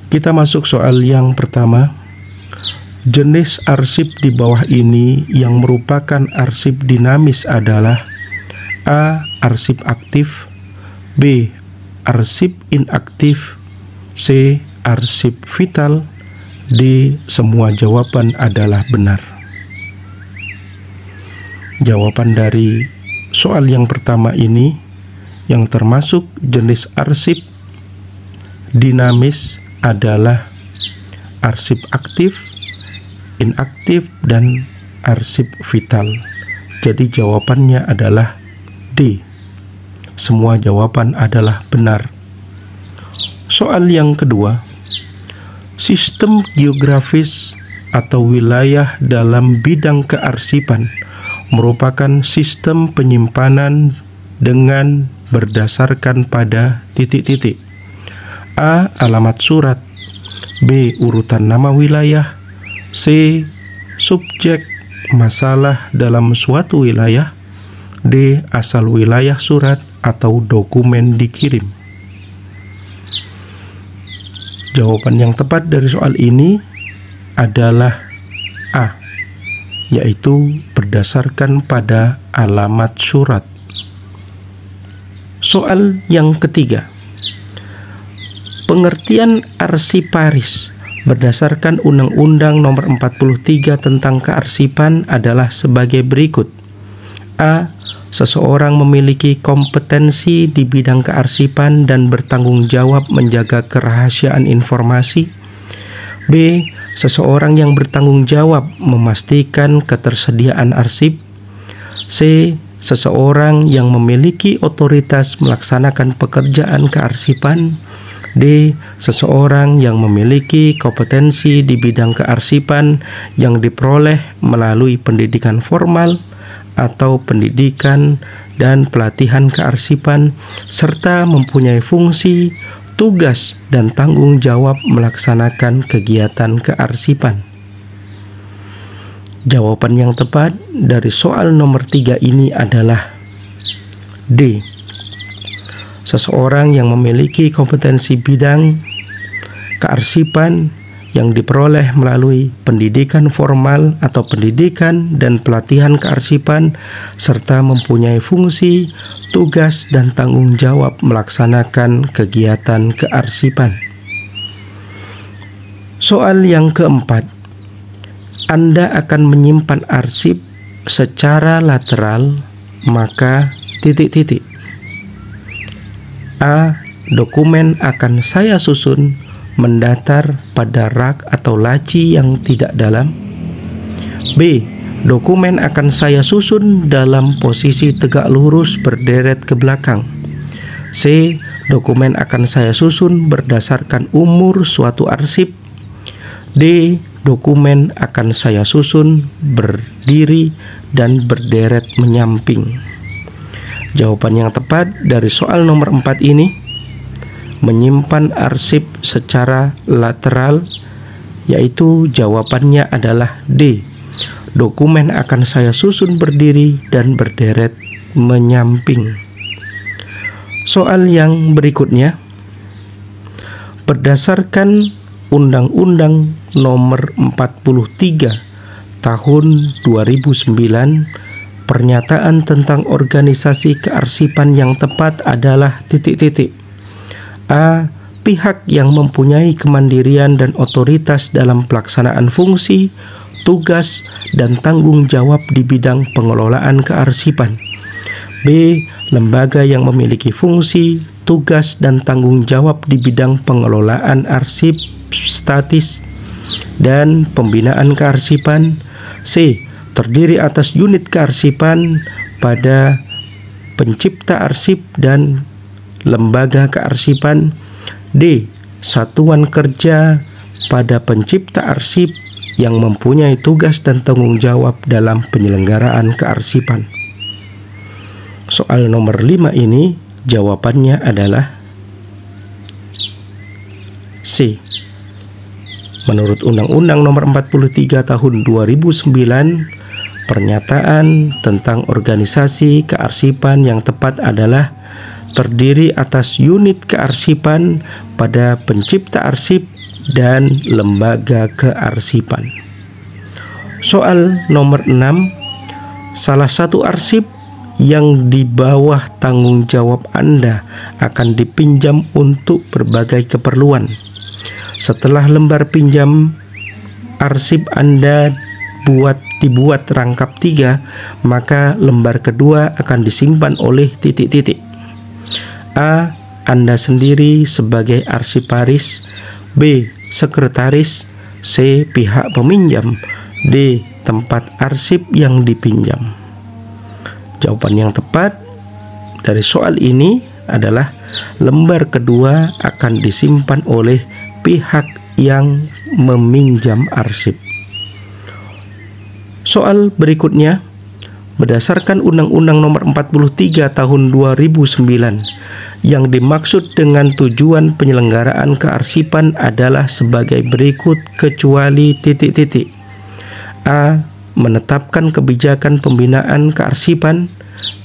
Kita masuk soal yang pertama. Jenis arsip di bawah ini yang merupakan arsip dinamis adalah A. Arsip aktif, B. Arsip inaktif, C. Arsip vital, D. Semua jawaban adalah benar. Jawaban dari soal yang pertama ini yang termasuk jenis arsip dinamis adalah arsip aktif, inaktif, dan arsip vital. Jadi jawabannya adalah D. Semua jawaban adalah benar. Soal yang kedua. Sistem geografis atau wilayah dalam bidang kearsipan merupakan sistem penyimpanan dengan berdasarkan pada titik-titik. A. Alamat surat, B. Urutan nama wilayah, C. Subjek masalah dalam suatu wilayah, D. Asal wilayah surat atau dokumen dikirim. Jawaban yang tepat dari soal ini adalah A, yaitu berdasarkan pada alamat surat. Soal yang ketiga. Pengertian arsiparis berdasarkan Undang-Undang Nomor 43 tentang Kearsipan adalah sebagai berikut. A. Seseorang memiliki kompetensi di bidang kearsipan dan bertanggung jawab menjaga kerahasiaan informasi. B. Seseorang yang bertanggung jawab memastikan ketersediaan arsip. C. Seseorang yang memiliki otoritas melaksanakan pekerjaan kearsipan. D. Seseorang yang memiliki kompetensi di bidang kearsipan yang diperoleh melalui pendidikan formal atau pendidikan dan pelatihan kearsipan serta mempunyai fungsi, tugas, dan tanggung jawab melaksanakan kegiatan kearsipan. Jawaban yang tepat dari soal nomor 3 ini adalah D. Seseorang yang memiliki kompetensi bidang kearsipan yang diperoleh melalui pendidikan formal atau pendidikan dan pelatihan kearsipan serta mempunyai fungsi, tugas, dan tanggung jawab melaksanakan kegiatan kearsipan. Soal yang keempat. Anda akan menyimpan arsip secara lateral, maka titik-titik. A. Dokumen akan saya susun mendatar pada rak atau laci yang tidak dalam. B. Dokumen akan saya susun dalam posisi tegak lurus berderet ke belakang. C. Dokumen akan saya susun berdasarkan umur suatu arsip. D. Dokumen akan saya susun berdiri dan berderet menyamping. Jawaban yang tepat dari soal nomor 4 ini menyimpan arsip secara lateral, yaitu jawabannya adalah D. Dokumen akan saya susun berdiri dan berderet menyamping. Soal yang berikutnya. Berdasarkan Undang-Undang Nomor 43 Tahun 2009, pernyataan tentang organisasi kearsipan yang tepat adalah titik-titik. A. Pihak yang mempunyai kemandirian dan otoritas dalam pelaksanaan fungsi, tugas, dan tanggung jawab di bidang pengelolaan kearsipan. B. Lembaga yang memiliki fungsi, tugas, dan tanggung jawab di bidang pengelolaan arsip statis dan pembinaan kearsipan. C. Terdiri atas unit kearsipan pada pencipta arsip dan lembaga kearsipan. D. Satuan kerja pada pencipta arsip yang mempunyai tugas dan tanggung jawab dalam penyelenggaraan kearsipan. Soal nomor 5 ini jawabannya adalah C. Menurut Undang-Undang Nomor 43 Tahun 2009, pernyataan tentang organisasi kearsipan yang tepat adalah terdiri atas unit kearsipan pada pencipta arsip dan lembaga kearsipan. Soal nomor 6. Salah satu arsip yang di bawah tanggung jawab Anda akan dipinjam untuk berbagai keperluan. Setelah lembar pinjam arsip Anda dibuat rangkap 3, maka lembar kedua akan disimpan oleh titik-titik. A. Anda sendiri sebagai arsiparis. B. Sekretaris. C. Pihak peminjam. D. Tempat arsip yang dipinjam. Jawaban yang tepat dari soal ini adalah lembar kedua akan disimpan oleh pihak yang meminjam arsip. Soal berikutnya, berdasarkan Undang-Undang Nomor 43 Tahun 2009, yang dimaksud dengan tujuan penyelenggaraan kearsipan adalah sebagai berikut kecuali titik-titik. A. Menetapkan kebijakan pembinaan kearsipan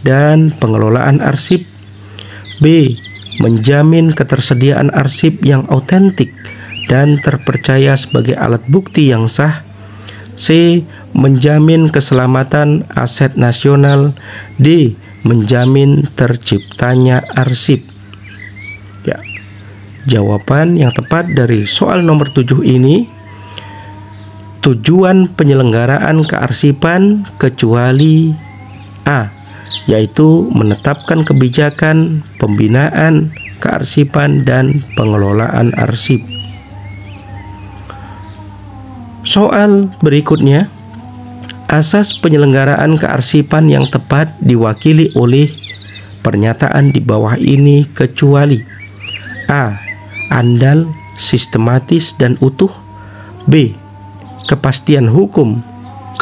dan pengelolaan arsip. B. Menjamin ketersediaan arsip yang autentik dan terpercaya sebagai alat bukti yang sah. C. Menjamin keselamatan aset nasional. D. Menjamin terciptanya arsip. Ya, jawaban yang tepat dari soal nomor 7 ini, tujuan penyelenggaraan kearsipan kecuali A, yaitu menetapkan kebijakan pembinaan kearsipan dan pengelolaan arsip. Soal berikutnya, asas penyelenggaraan kearsipan yang tepat diwakili oleh pernyataan di bawah ini kecuali A. Andal, sistematis dan utuh. B. Kepastian hukum,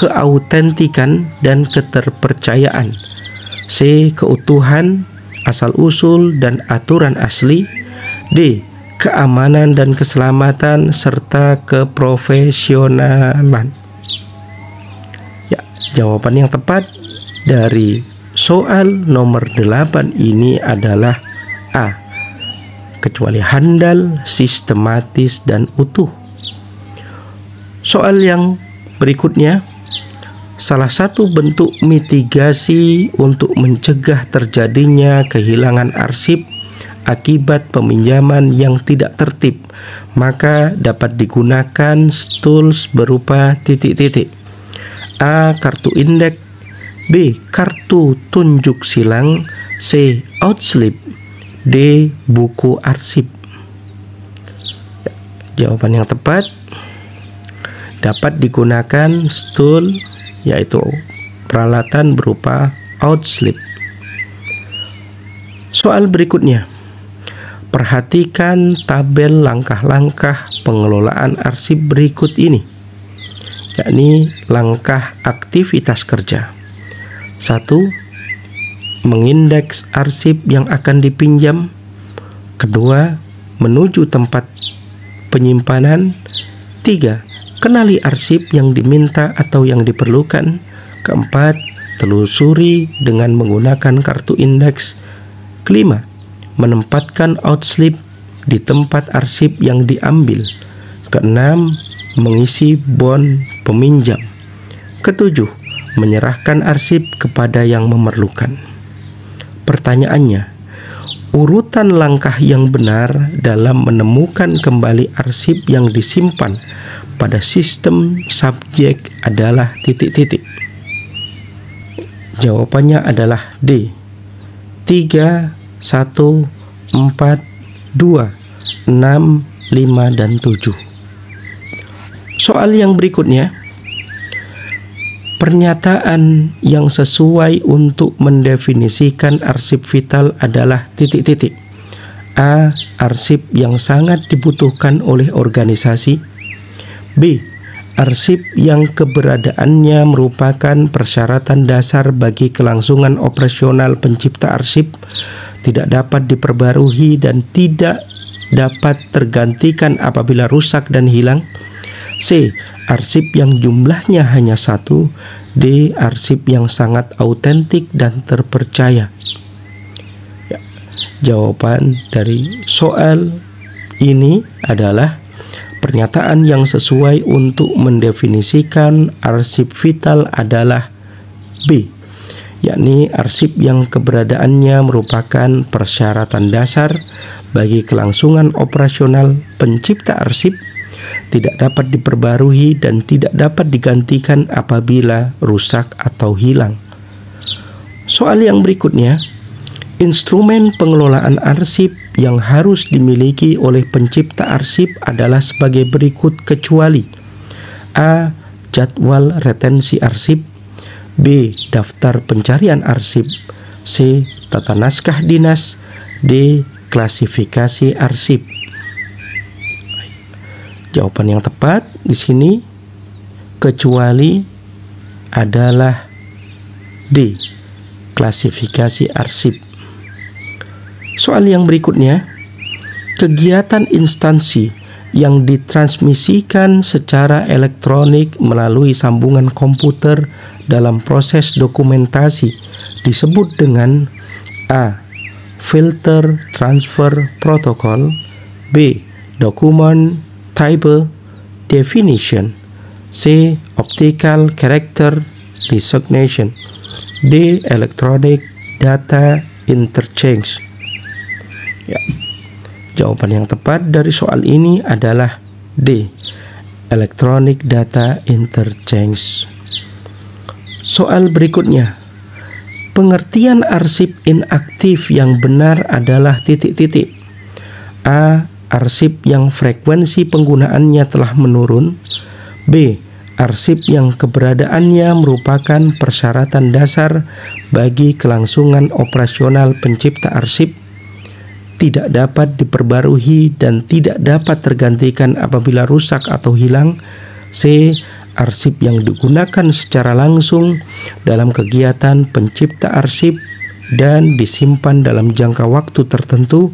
keautentikan dan keterpercayaan. C. Keutuhan, asal-usul dan aturan asli. D. Keamanan dan keselamatan serta keprofesionalan. Ya, jawaban yang tepat dari soal nomor 8 ini adalah A. Kecuali handal, sistematis dan utuh. Soal yang berikutnya, salah satu bentuk mitigasi untuk mencegah terjadinya kehilangan arsip akibat peminjaman yang tidak tertib, maka dapat digunakan tools berupa titik-titik. A. Kartu indeks. B. Kartu tunjuk silang. C. Outslip. D. Buku arsip. Jawaban yang tepat, dapat digunakan tool, yaitu peralatan berupa outslip. Soal berikutnya, perhatikan tabel langkah-langkah pengelolaan arsip berikut ini, yakni langkah aktivitas kerja. 1. Mengindeks arsip yang akan dipinjam. 2. Menuju tempat penyimpanan. 3. Kenali arsip yang diminta atau yang diperlukan. 4. Telusuri dengan menggunakan kartu indeks. 5. Menempatkan outslip di tempat arsip yang diambil. 6. Mengisi bon peminjam. 7. Menyerahkan arsip kepada yang memerlukan. Pertanyaannya, urutan langkah yang benar dalam menemukan kembali arsip yang disimpan pada sistem subjek adalah titik-titik. Jawabannya adalah D. 3, 1, 4, 2, 6, 5, dan 7. Soal yang berikutnya, pernyataan yang sesuai untuk mendefinisikan arsip vital adalah titik-titik. A. Arsip yang sangat dibutuhkan oleh organisasi. B. Arsip yang keberadaannya merupakan persyaratan dasar bagi kelangsungan operasional pencipta arsip, tidak dapat diperbarui dan tidak dapat tergantikan apabila rusak dan hilang. C. Arsip yang jumlahnya hanya 1. D. Arsip yang sangat autentik dan terpercaya. Ya. Jawaban dari soal ini adalah pernyataan yang sesuai untuk mendefinisikan arsip vital adalah B, yakni arsip yang keberadaannya merupakan persyaratan dasar bagi kelangsungan operasional pencipta arsip, tidak dapat diperbarui dan tidak dapat digantikan apabila rusak atau hilang. Soal yang berikutnya, instrumen pengelolaan arsip yang harus dimiliki oleh pencipta arsip adalah sebagai berikut kecuali A. Jadwal retensi arsip, B. Daftar pencarian arsip, C. Tata naskah dinas, D. Klasifikasi arsip. Jawaban yang tepat di sini kecuali adalah D. Klasifikasi arsip. Soal yang berikutnya, kegiatan instansi yang ditransmisikan secara elektronik melalui sambungan komputer dalam proses dokumentasi disebut dengan A. Filter Transfer Protocol, B. Document Type Definition, C. Optical Character Recognition, D. Electronic Data Interchange. Ya. Jawaban yang tepat dari soal ini adalah D. Electronic Data Interchange. Soal berikutnya, pengertian arsip inaktif yang benar adalah titik-titik. A. Arsip yang frekuensi penggunaannya telah menurun. B. Arsip yang keberadaannya merupakan persyaratan dasar bagi kelangsungan operasional pencipta arsip, tidak dapat diperbarui dan tidak dapat tergantikan apabila rusak atau hilang. C. Arsip yang digunakan secara langsung dalam kegiatan pencipta arsip dan disimpan dalam jangka waktu tertentu.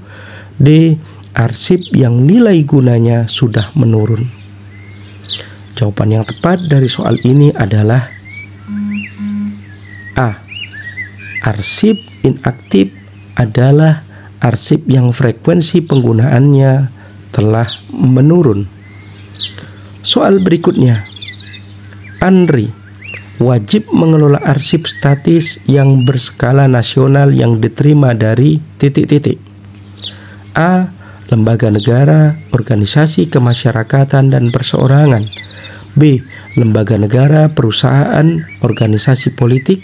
D. Arsip yang nilai gunanya sudah menurun. Jawaban yang tepat dari soal ini adalah A. Arsip inaktif adalah arsip yang frekuensi penggunaannya telah menurun. Soal berikutnya, ANRI wajib mengelola arsip statis yang berskala nasional yang diterima dari titik-titik. A. Lembaga negara, organisasi kemasyarakatan dan perseorangan. B. Lembaga negara, perusahaan, organisasi politik.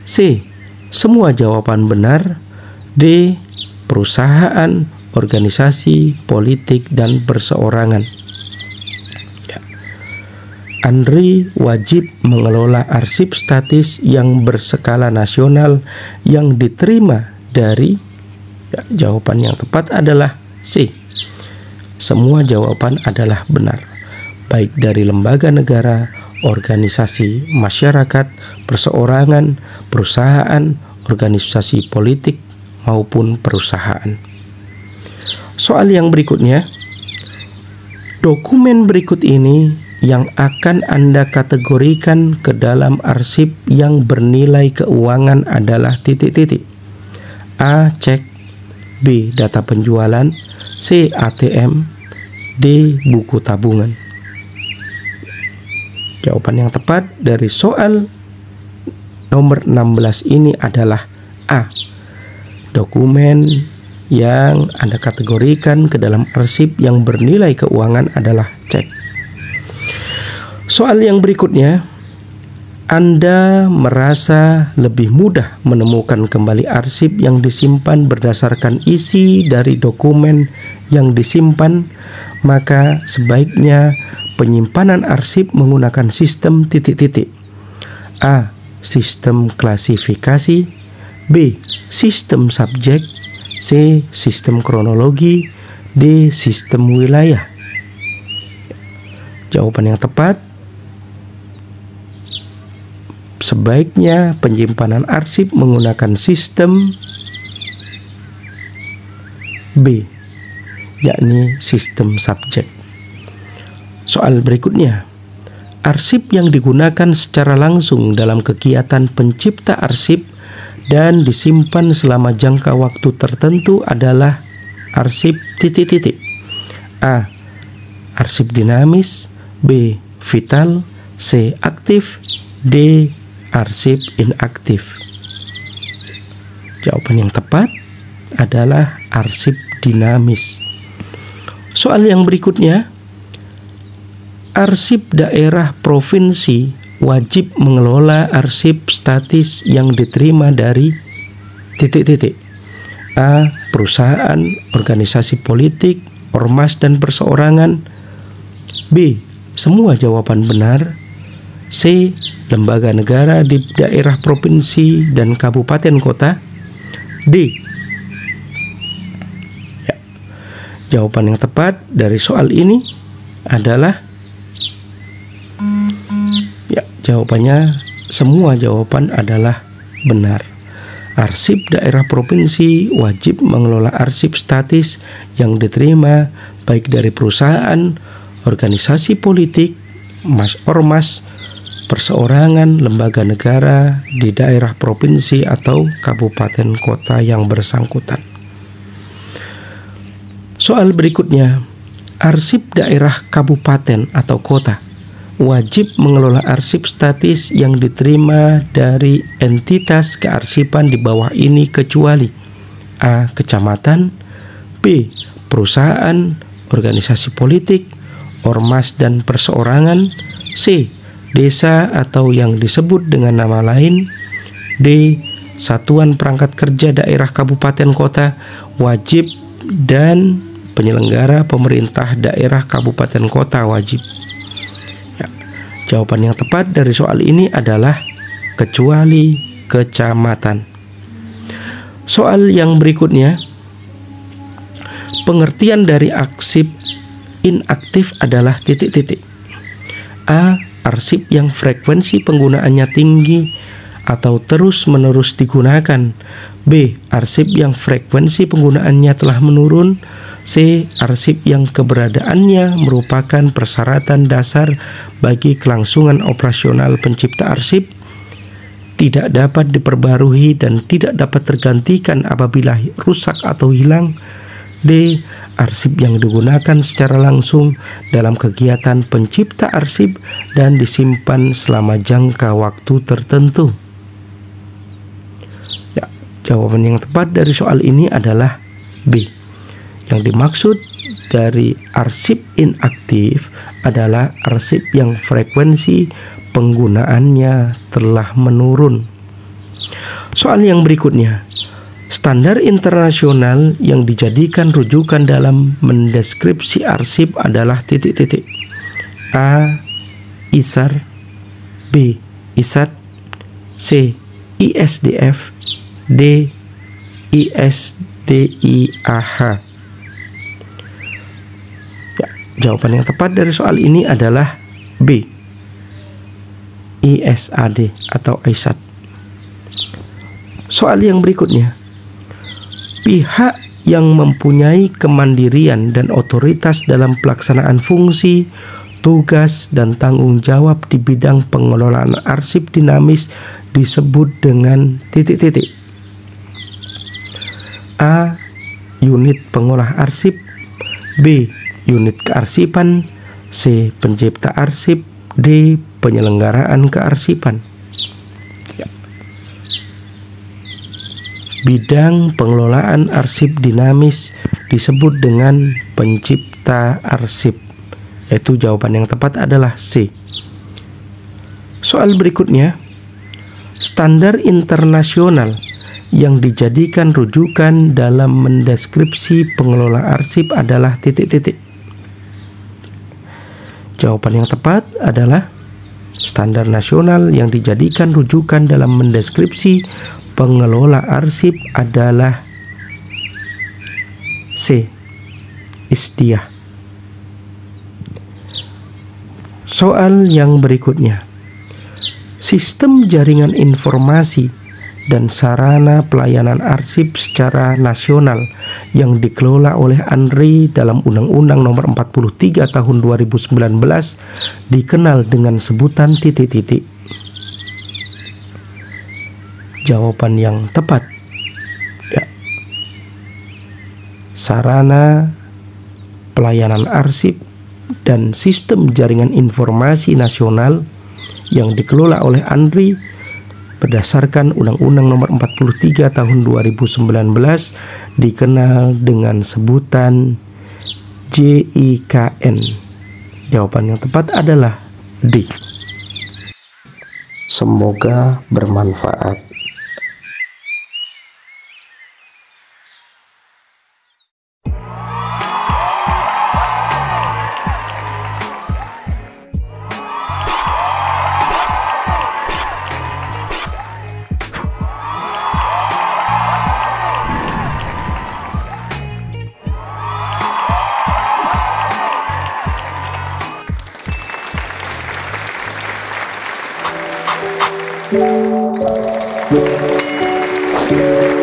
C. Semua jawaban benar. D. Perusahaan, organisasi, politik, dan perseorangan. Ya. ANRI wajib mengelola arsip statis yang berskala nasional yang diterima dari, jawaban yang tepat adalah C. Semua jawaban adalah benar, baik dari lembaga negara, organisasi masyarakat, perseorangan, perusahaan, organisasi politik, maupun perusahaan. Soal yang berikutnya, dokumen berikut ini yang akan Anda kategorikan ke dalam arsip yang bernilai keuangan adalah titik-titik. A. Cek, B. Data penjualan, C. ATM, D. Buku tabungan. Jawaban yang tepat dari soal nomor 16 ini adalah A. Dokumen yang Anda kategorikan ke dalam arsip yang bernilai keuangan adalah cek. Soal yang berikutnya, Anda merasa lebih mudah menemukan kembali arsip yang disimpan berdasarkan isi dari dokumen yang disimpan, maka sebaiknya penyimpanan arsip menggunakan sistem titik-titik. A. Sistem klasifikasi, B. Sistem subjek, C. Sistem kronologi, D. Sistem wilayah. Jawaban yang tepat, sebaiknya penyimpanan arsip menggunakan sistem B, yakni sistem subjek. Soal berikutnya, arsip yang digunakan secara langsung dalam kegiatan pencipta arsip dan disimpan selama jangka waktu tertentu adalah arsip titik-titik. A. Arsip dinamis. B. Vital. C. Aktif. D. Arsip inaktif. Jawaban yang tepat adalah arsip dinamis. Soal yang berikutnya, arsip daerah provinsi wajib mengelola arsip statis yang diterima dari titik-titik. A. Perusahaan, organisasi politik, ormas dan perseorangan. B. Semua jawaban benar. C. Lembaga negara di daerah provinsi dan kabupaten kota. D. Ya. Jawaban yang tepat dari soal ini adalah jawabannya semua jawaban adalah benar. Arsip daerah provinsi wajib mengelola arsip statis yang diterima baik dari perusahaan, organisasi politik, ormas, perseorangan, lembaga negara di daerah provinsi atau kabupaten kota yang bersangkutan. Soal berikutnya, arsip daerah kabupaten atau kota wajib mengelola arsip statis yang diterima dari entitas kearsipan di bawah ini kecuali A. Kecamatan, B. Perusahaan, organisasi politik, ormas dan perseorangan, C. Desa atau yang disebut dengan nama lain, D. Satuan perangkat kerja daerah kabupaten kota wajib dan penyelenggara pemerintah daerah kabupaten kota wajib. Jawaban yang tepat dari soal ini adalah kecuali kecamatan. Soal yang berikutnya, pengertian dari arsip inaktif adalah titik-titik. A. Arsip yang frekuensi penggunaannya tinggi atau terus-menerus digunakan. B. Arsip yang frekuensi penggunaannya telah menurun. C. Arsip yang keberadaannya merupakan persyaratan dasar bagi kelangsungan operasional pencipta arsip, tidak dapat diperbarui dan tidak dapat tergantikan apabila rusak atau hilang. D. Arsip yang digunakan secara langsung dalam kegiatan pencipta arsip dan disimpan selama jangka waktu tertentu. Ya, jawaban yang tepat dari soal ini adalah B. Yang dimaksud dari arsip inaktif adalah arsip yang frekuensi penggunaannya telah menurun. Soal yang berikutnya, standar internasional yang dijadikan rujukan dalam mendeskripsi arsip adalah titik-titik. A. ISAR, B. ISAT, C. ISDF, D. ISDIAH. Jawaban yang tepat dari soal ini adalah B. ISAD atau ISAT. Soal yang berikutnya, pihak yang mempunyai kemandirian dan otoritas dalam pelaksanaan fungsi, tugas, dan tanggung jawab di bidang pengelolaan arsip dinamis disebut dengan titik-titik. A. Unit pengolah arsip. B. Unit kearsipan. C. Pencipta arsip. D. Penyelenggaraan kearsipan. Bidang pengelolaan arsip dinamis disebut dengan pencipta arsip, yaitu jawaban yang tepat adalah C. Soal berikutnya, standar internasional yang dijadikan rujukan dalam mendeskripsi pengelola arsip adalah titik-titik. Jawaban yang tepat adalah standar nasional yang dijadikan rujukan dalam mendeskripsi pengelola arsip adalah C. ISDIA. Soal yang berikutnya, sistem jaringan informasi dan sarana pelayanan arsip secara nasional yang dikelola oleh ANRI dalam Undang-Undang Nomor 43 Tahun 2019 dikenal dengan sebutan titik-titik. jawaban yang tepat. Ya. Sarana pelayanan arsip dan sistem jaringan informasi nasional yang dikelola oleh ANRI berdasarkan Undang-Undang Nomor 43 Tahun 2019 dikenal dengan sebutan JIKN. Jawaban yang tepat adalah D. Semoga bermanfaat. Thank you.